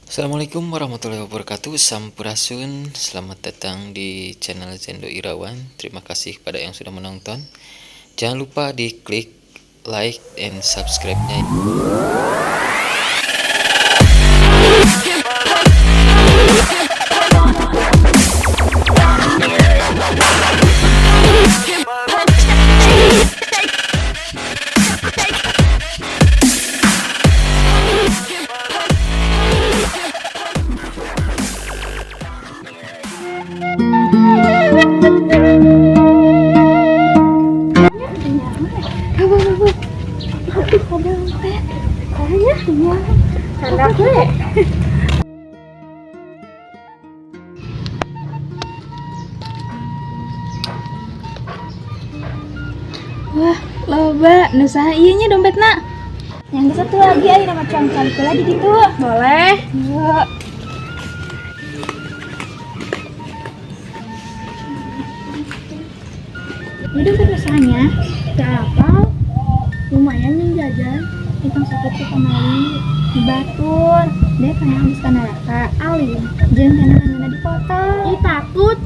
Assalamualaikum warahmatullahi wabarakatuh. Sampurasun. Selamat datang di channel Zendo Irawan. Terima kasih pada yang sudah menonton. Jangan lupa di klik like dan subscribe-nya. Wah, loba, nu saha ieu nya dompetna? Yang satu lagi aya nama cangkal lagi gitu. Boleh? Iya. Ini dompet rasanya berapa? Lumayan yang jajan. Hitung sakit ke kemari di Batur. Dia kan habis ka neraka. Alim, jeung kana angina dipotong. Ih, takut.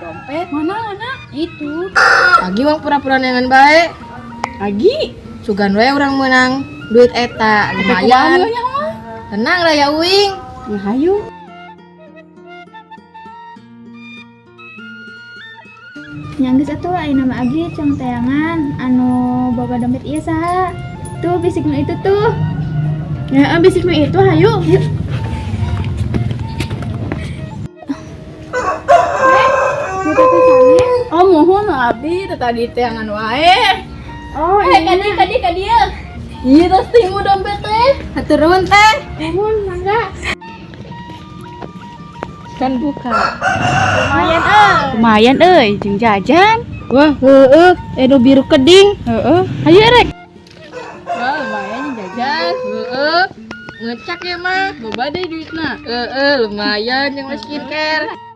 Dompet Mana? itu lagi uang pura-pura nengan baik lagi sugan we orang menang duit eta lumayan tenang lah ya uing Hayu. Yang geus atuh aya nama abdi cang tayangan anu boga dompet ieu saha? Tuh bisik nu itu tuh. Ya, bisik nu itu hayu. Yuk. oh mohon abdi tadi tayangan wae Oh, kadi iya terus tinggu dompet teh hatur nuhun teh mohon mangga. kan buka Lumayan jeung jajan. wah edo biru keding Hayu rek. wah lumayan jajan ngecak ya mah boba deh duitna lumayan yang skincare